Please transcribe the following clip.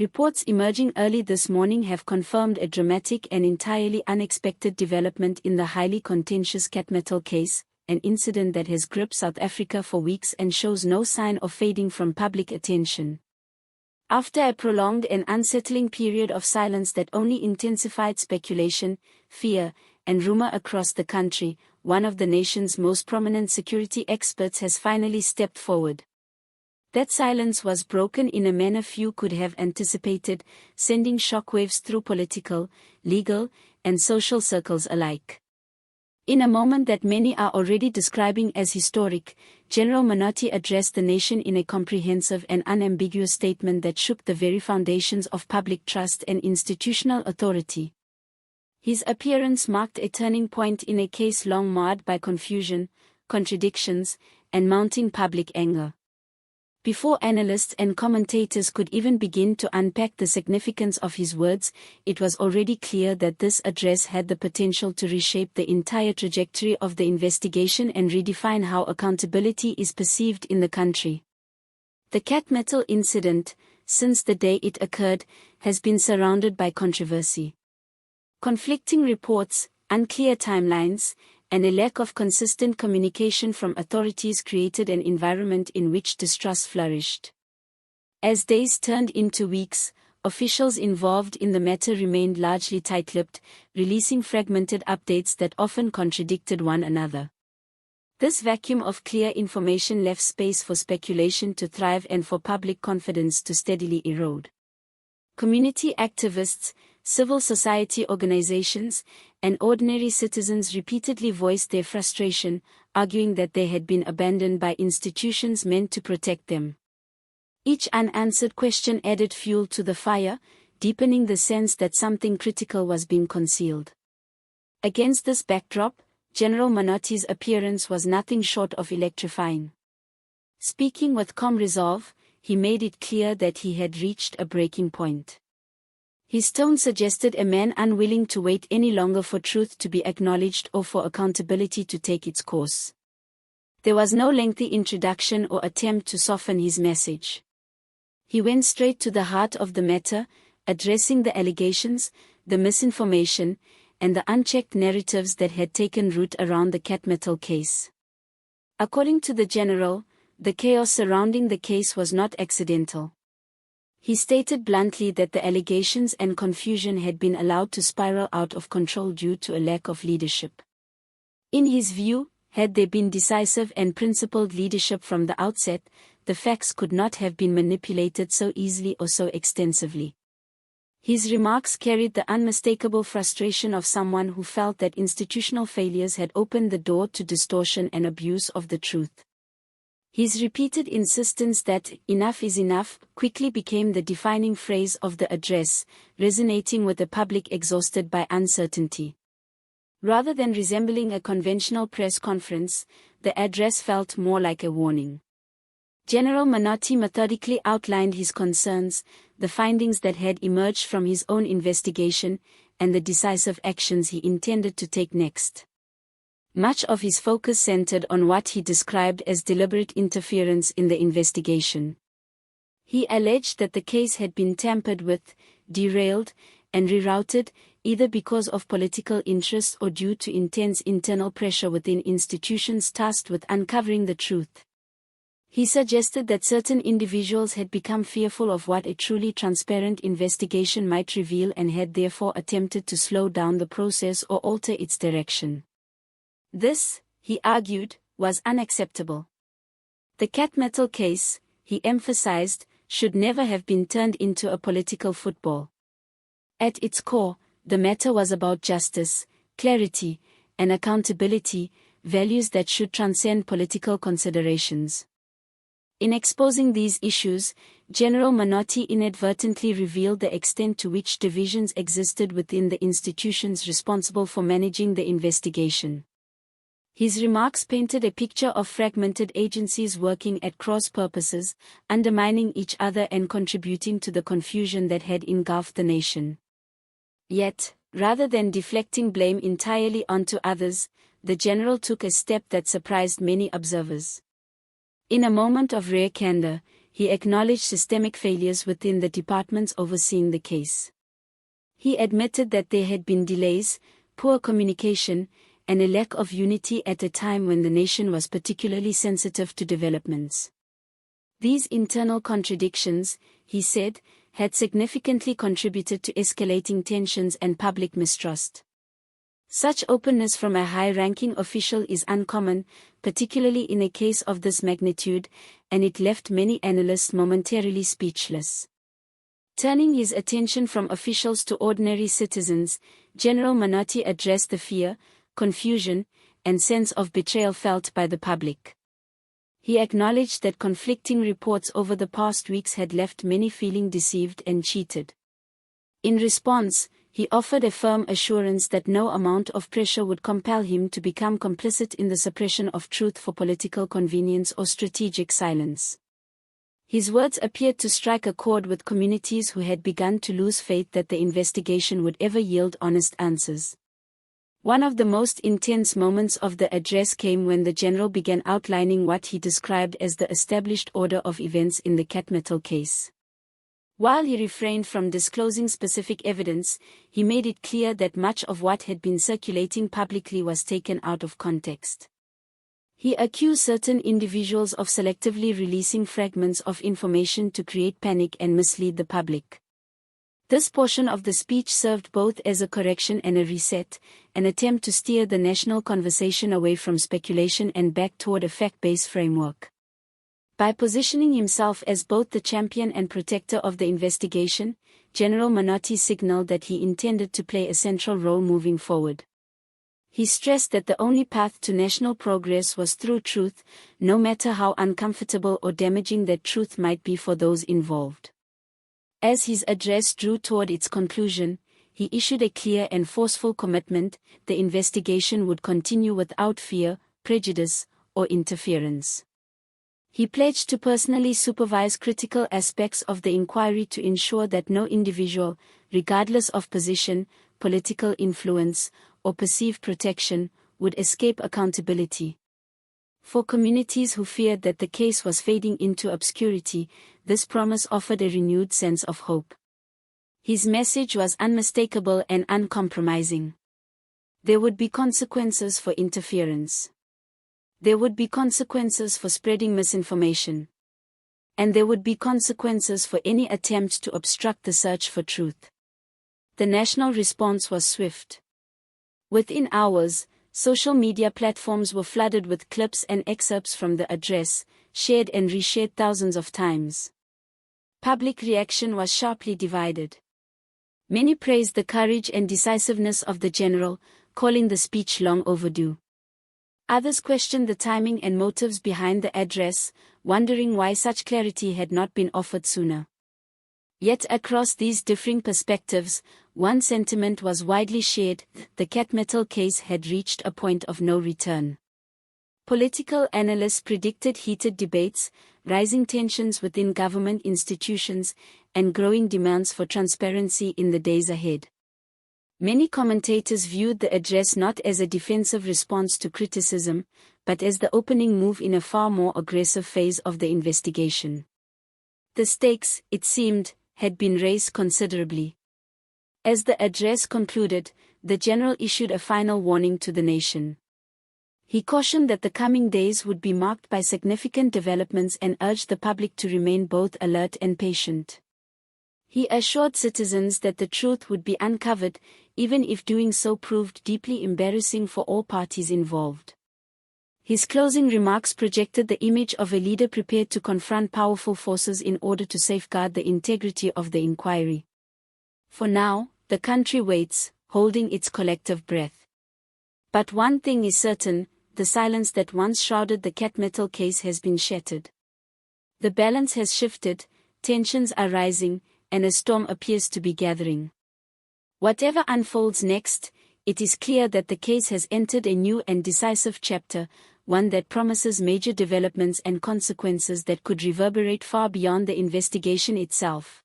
Reports emerging early this morning have confirmed a dramatic and entirely unexpected development in the highly contentious Cat Matlala case, an incident that has gripped South Africa for weeks and shows no sign of fading from public attention. After a prolonged and unsettling period of silence that only intensified speculation, fear, and rumor across the country, one of the nation's most prominent security experts has finally stepped forward. That silence was broken in a manner few could have anticipated, sending shockwaves through political, legal, and social circles alike. In a moment that many are already describing as historic, General Mkhwanazi addressed the nation in a comprehensive and unambiguous statement that shook the very foundations of public trust and institutional authority. His appearance marked a turning point in a case long marred by confusion, contradictions, and mounting public anger. Before analysts and commentators could even begin to unpack the significance of his words, it was already clear that this address had the potential to reshape the entire trajectory of the investigation and redefine how accountability is perceived in the country. The Cat Matlala incident, since the day it occurred, has been surrounded by controversy. Conflicting reports, unclear timelines, and a lack of consistent communication from authorities created an environment in which distrust flourished. As days turned into weeks, officials involved in the matter remained largely tight-lipped, releasing fragmented updates that often contradicted one another. This vacuum of clear information left space for speculation to thrive and for public confidence to steadily erode. Community activists, civil society organizations, and ordinary citizens repeatedly voiced their frustration, arguing that they had been abandoned by institutions meant to protect them. Each unanswered question added fuel to the fire, deepening the sense that something critical was being concealed. Against this backdrop, General Mkhwanazi's appearance was nothing short of electrifying. Speaking with calm resolve, he made it clear that he had reached a breaking point. His tone suggested a man unwilling to wait any longer for truth to be acknowledged or for accountability to take its course. There was no lengthy introduction or attempt to soften his message. He went straight to the heart of the matter, addressing the allegations, the misinformation, and the unchecked narratives that had taken root around the Cat Matlala case. According to the general, the chaos surrounding the case was not accidental. He stated bluntly that the allegations and confusion had been allowed to spiral out of control due to a lack of leadership. In his view, had there been decisive and principled leadership from the outset, the facts could not have been manipulated so easily or so extensively. His remarks carried the unmistakable frustration of someone who felt that institutional failures had opened the door to distortion and abuse of the truth. His repeated insistence that "enough is enough" quickly became the defining phrase of the address, resonating with a public exhausted by uncertainty. Rather than resembling a conventional press conference, the address felt more like a warning. General Mkhwanazi methodically outlined his concerns, the findings that had emerged from his own investigation, and the decisive actions he intended to take next. Much of his focus centered on what he described as deliberate interference in the investigation. He alleged that the case had been tampered with, derailed, and rerouted, either because of political interests or due to intense internal pressure within institutions tasked with uncovering the truth. He suggested that certain individuals had become fearful of what a truly transparent investigation might reveal and had therefore attempted to slow down the process or alter its direction. This, he argued, was unacceptable. The Cat Matlala case, he emphasized, should never have been turned into a political football. At its core, the matter was about justice, clarity, and accountability, values that should transcend political considerations. In exposing these issues, General Mkhwanazi inadvertently revealed the extent to which divisions existed within the institutions responsible for managing the investigation. His remarks painted a picture of fragmented agencies working at cross purposes, undermining each other and contributing to the confusion that had engulfed the nation. Yet, rather than deflecting blame entirely onto others, the general took a step that surprised many observers. In a moment of rare candor, he acknowledged systemic failures within the departments overseeing the case. He admitted that there had been delays, poor communication, and a lack of unity at a time when the nation was particularly sensitive to developments. These internal contradictions, he said, had significantly contributed to escalating tensions and public mistrust. Such openness from a high-ranking official is uncommon, particularly in a case of this magnitude, and it left many analysts momentarily speechless. Turning his attention from officials to ordinary citizens, General Mkhwanazi addressed the fear, confusion, and sense of betrayal felt by the public. He acknowledged that conflicting reports over the past weeks had left many feeling deceived and cheated. In response, he offered a firm assurance that no amount of pressure would compel him to become complicit in the suppression of truth for political convenience or strategic silence. His words appeared to strike a chord with communities who had begun to lose faith that the investigation would ever yield honest answers. One of the most intense moments of the address came when the general began outlining what he described as the established order of events in the Cat Matlala case. While he refrained from disclosing specific evidence, he made it clear that much of what had been circulating publicly was taken out of context. He accused certain individuals of selectively releasing fragments of information to create panic and mislead the public. This portion of the speech served both as a correction and a reset, an attempt to steer the national conversation away from speculation and back toward a fact-based framework. By positioning himself as both the champion and protector of the investigation, General Mkhwanazi signaled that he intended to play a central role moving forward. He stressed that the only path to national progress was through truth, no matter how uncomfortable or damaging that truth might be for those involved. As his address drew toward its conclusion, he issued a clear and forceful commitment: the investigation would continue without fear, prejudice, or interference. He pledged to personally supervise critical aspects of the inquiry to ensure that no individual, regardless of position, political influence, or perceived protection, would escape accountability. For communities who feared that the case was fading into obscurity, this promise offered a renewed sense of hope. His message was unmistakable and uncompromising. There would be consequences for interference. There would be consequences for spreading misinformation. And there would be consequences for any attempt to obstruct the search for truth. The national response was swift. Within hours, social media platforms were flooded with clips and excerpts from the address, shared and reshared thousands of times. Public reaction was sharply divided. Many praised the courage and decisiveness of the general, calling the speech long overdue. Others questioned the timing and motives behind the address, wondering why such clarity had not been offered sooner. Yet across these differing perspectives, one sentiment was widely shared: the Cat Matlala case had reached a point of no return. Political analysts predicted heated debates, rising tensions within government institutions, and growing demands for transparency in the days ahead. Many commentators viewed the address not as a defensive response to criticism, but as the opening move in a far more aggressive phase of the investigation. The stakes, it seemed, had been raised considerably. As the address concluded, the general issued a final warning to the nation. He cautioned that the coming days would be marked by significant developments and urged the public to remain both alert and patient. He assured citizens that the truth would be uncovered, even if doing so proved deeply embarrassing for all parties involved. His closing remarks projected the image of a leader prepared to confront powerful forces in order to safeguard the integrity of the inquiry. For now, the country waits, holding its collective breath. But one thing is certain: the silence that once shrouded the Cat Matlala case has been shattered. The balance has shifted, tensions are rising, and a storm appears to be gathering. Whatever unfolds next, it is clear that the case has entered a new and decisive chapter, one that promises major developments and consequences that could reverberate far beyond the investigation itself.